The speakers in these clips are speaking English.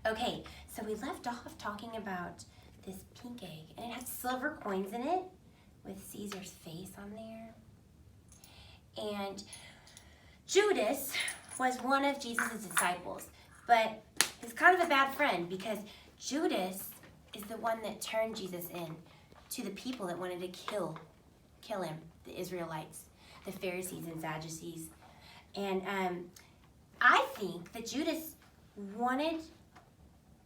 Okay, so we left off talking about this pink egg, and it has silver coins in it with Caesar's face on there. And Judas was one of Jesus' disciples, but he's kind of a bad friend because Judas is the one that turned Jesus in to the people that wanted to kill him, the Israelites, the Pharisees and Sadducees. And I think that Judas wanted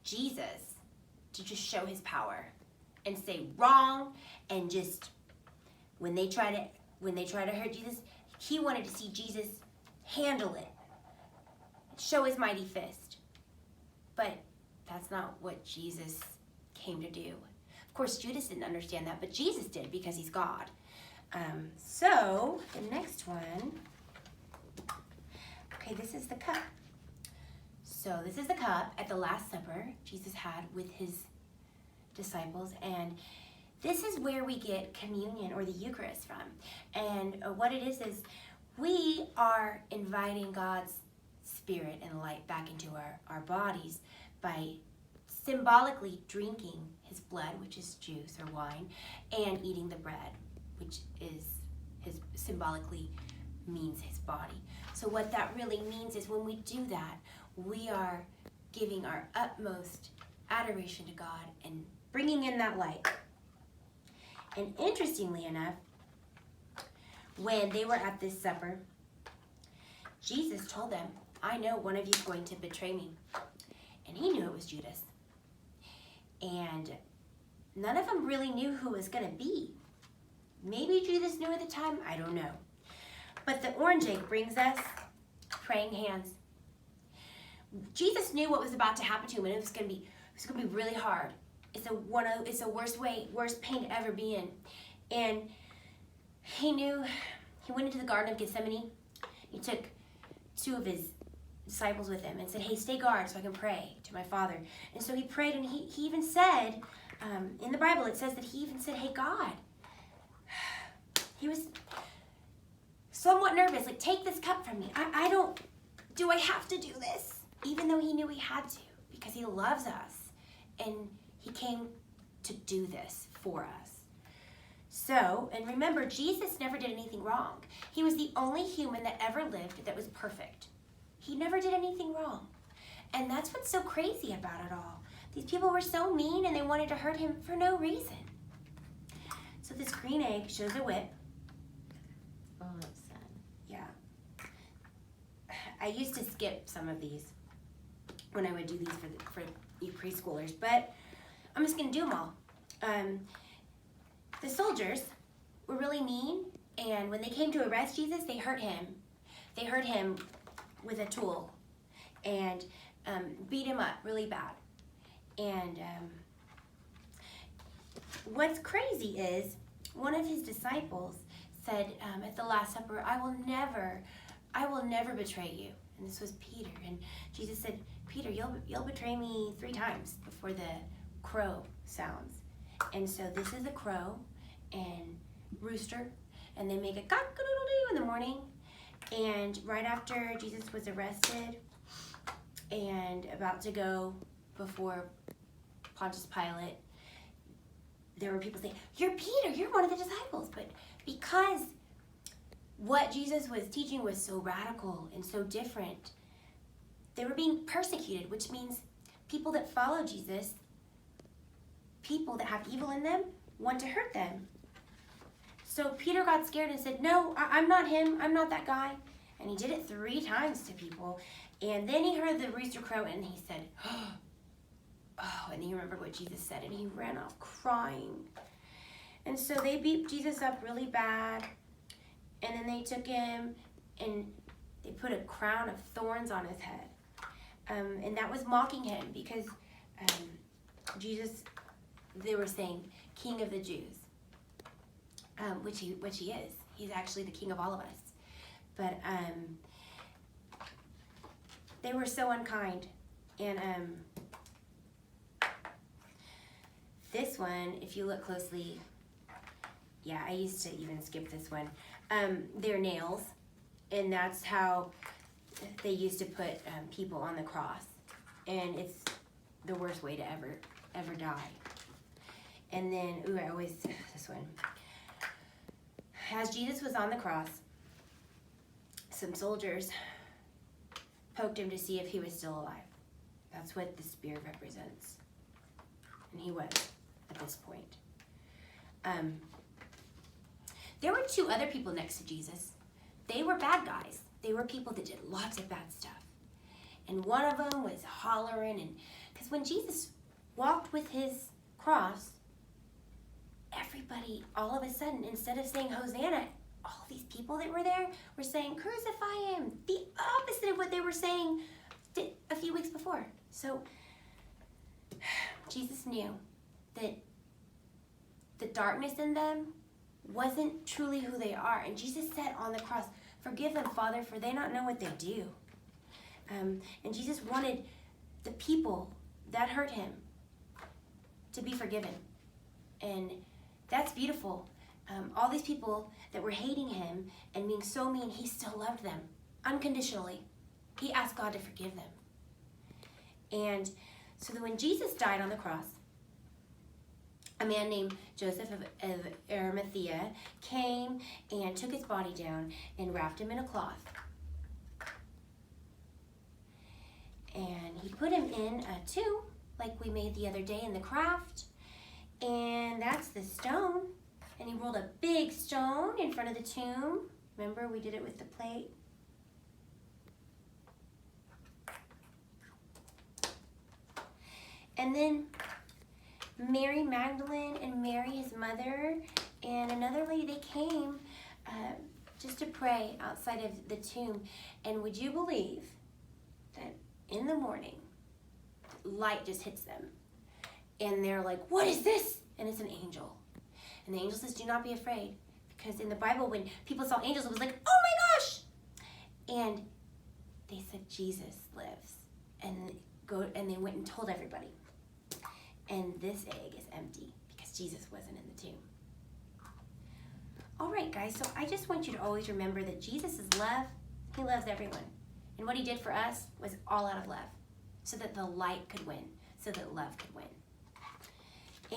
Jesus to just show his power and say wrong, and just when they try to hurt Jesus, he wanted to see Jesus handle it, show his mighty fist. But that's not what Jesus came to do. Of course, Judas didn't understand that, but Jesus did because he's God. So the next one, okay, this is the cup. So this is the cup at the Last Supper Jesus had with his disciples, and this is where we get communion or the Eucharist from. And what it is we are inviting God's spirit and light back into our bodies by symbolically drinking his blood, which is juice or wine, and eating the bread, which is symbolically means his body. So what that really means is when we do that, we are giving our utmost adoration to God and bringing in that light. And interestingly enough, when they were at this supper, Jesus told them, I know one of you is going to betray me. And he knew it was Judas. And none of them really knew who it was going to be. Maybe Judas knew at the time, I don't know. But the orange egg brings us praying hands. Jesus knew what was about to happen to him, and it was going to be really hard. It's the worst pain to ever be in. And he knew, he went into the Garden of Gethsemane. He took two of his disciples with him and said, hey, stay guard so I can pray to my Father. And so he prayed, and he even said, in the Bible, it says that he even said, hey, God. He was somewhat nervous, like, take this cup from me. Do I have to do this? Even though he knew he had to, because he loves us. And he came to do this for us. So, and remember, Jesus never did anything wrong. He was the only human that ever lived that was perfect. He never did anything wrong. And that's what's so crazy about it all. These people were so mean, and they wanted to hurt him for no reason. So this green egg shows a whip. Oh, that's sad. Yeah. I used to skip some of these when I would do these for you preschoolers, but I'm just going to do them all. The soldiers were really mean, and when they came to arrest Jesus, they hurt him. They hurt him with a tool and beat him up really bad. And what's crazy is one of his disciples said at the Last Supper, I will never betray you. And this was Peter. And Jesus said, Peter, you'll betray me 3 times before the crow sounds. And so this is a crow and rooster, and they make a cock-a-doodle-doo in the morning. And right after Jesus was arrested and about to go before Pontius Pilate, there were people saying, you're Peter, you're one of the disciples. But because what Jesus was teaching was so radical and so different, they were being persecuted, which means people that follow Jesus, people that have evil in them, want to hurt them. So Peter got scared and said, no, I'm not him. I'm not that guy. And he did it 3 times to people. And then he heard the rooster crow, and he said, oh, and he remembered what Jesus said, and he ran off crying. And so they beat Jesus up really bad. And then they took him and they put a crown of thorns on his head. And that was mocking him because Jesus, they were saying, King of the Jews, which he is. He's actually the king of all of us. But they were so unkind. And this one, if you look closely, yeah, I used to even skip this one. They're nails, and that's how they used to put people on the cross. And the worst way to ever die. And then, I always, this one. As Jesus was on the cross, some soldiers poked him to see if he was still alive. That's what the spear represents. And he was at this point. There were 2 other people next to Jesus. They were bad guys. They were people that did lots of bad stuff. And one of them was hollering, and because when Jesus walked with his cross, everybody, all of a sudden, instead of saying Hosanna, all these people that were there were saying, crucify him. The opposite of what they were saying a few weeks before. So Jesus knew that the darkness in them wasn't truly who they are. And Jesus said on the cross, forgive them, Father, for they not know what they do. And Jesus wanted the people that hurt him to be forgiven. And that's beautiful. All these people that were hating him and being so mean, he still loved them unconditionally. He asked God to forgive them. And so that when Jesus died on the cross, a man named Joseph of Arimathea came and took his body down and wrapped him in a cloth. And he put him in a tomb like we made the other day in the craft. And that's the stone. And he rolled a big stone in front of the tomb. Remember, we did it with the plate. And then Mary Magdalene and Mary, his mother, and another lady, they came just to pray outside of the tomb. And would you believe that in the morning, light just hits them. And they're like, what is this? And it's an angel. And the angel says, do not be afraid. Because in the Bible, when people saw angels, it was like, oh my gosh! And they said, Jesus lives. And they went and told everybody. And this egg is empty because Jesus wasn't in the tomb. All right, guys, so I just want you to always remember that Jesus is love. He loves everyone. And what he did for us was all out of love, so that the light could win, so that love could win.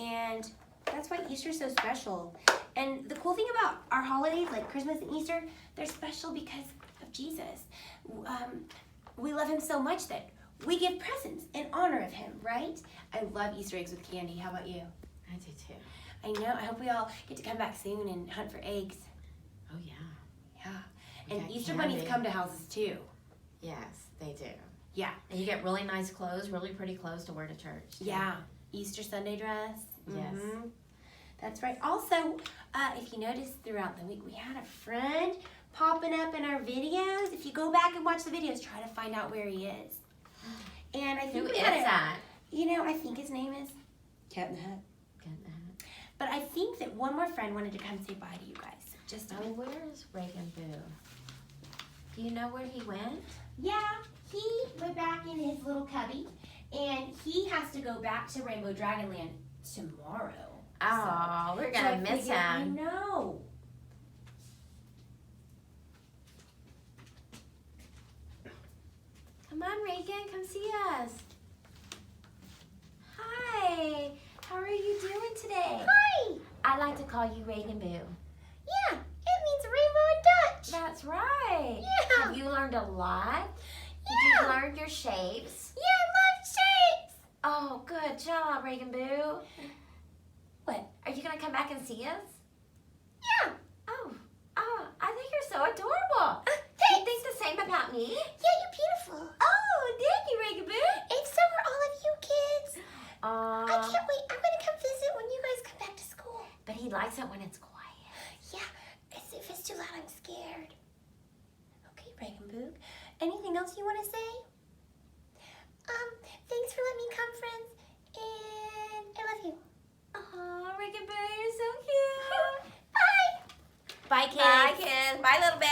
And that's why Easter is so special. And the cool thing about our holidays, like Christmas and Easter, they're special because of Jesus. We love him so much that we give presents in honor of him, right? I love Easter eggs with candy. How about you? I do too. I know. I hope we all get to come back soon and hunt for eggs. Oh, yeah. Yeah. And got Easter candy. bunnies come to houses too. Yes, they do. Yeah. And you get really nice clothes, really pretty clothes to wear to church. Too. Yeah. Easter Sunday dress. Yes. Mm-hmm. That's right. Also, if you noticed throughout the week, we had a friend popping up in our videos. If you go back and watch the videos, try to find out where he is. And I think Who we is had that? I think his name is Cat in the Hat. Cat in the Hat. But I think that one more friend wanted to come say bye to you guys. Just Oh, where's Reagan Boo? Do you know where he went? Yeah, he went back in his little cubby, and he has to go back to Rainbow Dragonland tomorrow. Oh, we're So gonna I miss figured, I him. know. Come on, Reagan, come see us. Hi, how are you doing today? Hi! I like to call you Reagan Boo. Yeah, it means rainbow in Dutch. That's right. Yeah. Have you learned a lot? Did Yeah. you learn your shapes? Yeah, I love shapes. Oh, good job, Reagan Boo. What? Are you gonna come back and see us? Yeah. Oh, I think you're so adorable. Thanks. You think the same about me? Yeah, you're beautiful. Oh, thank you, Reagan Boo. And so are all of you kids. I can't wait. I'm going to come visit when you guys come back to school. But he likes it when it's quiet. Yeah, if it's too loud, I'm scared. Okay, Reagan Boog. Anything else you want to say? Thanks for letting me come, friends. And I love you. Oh, Reagan Boo, you're so cute. Bye. Bye, kids. Bye, kids. Bye, little baby.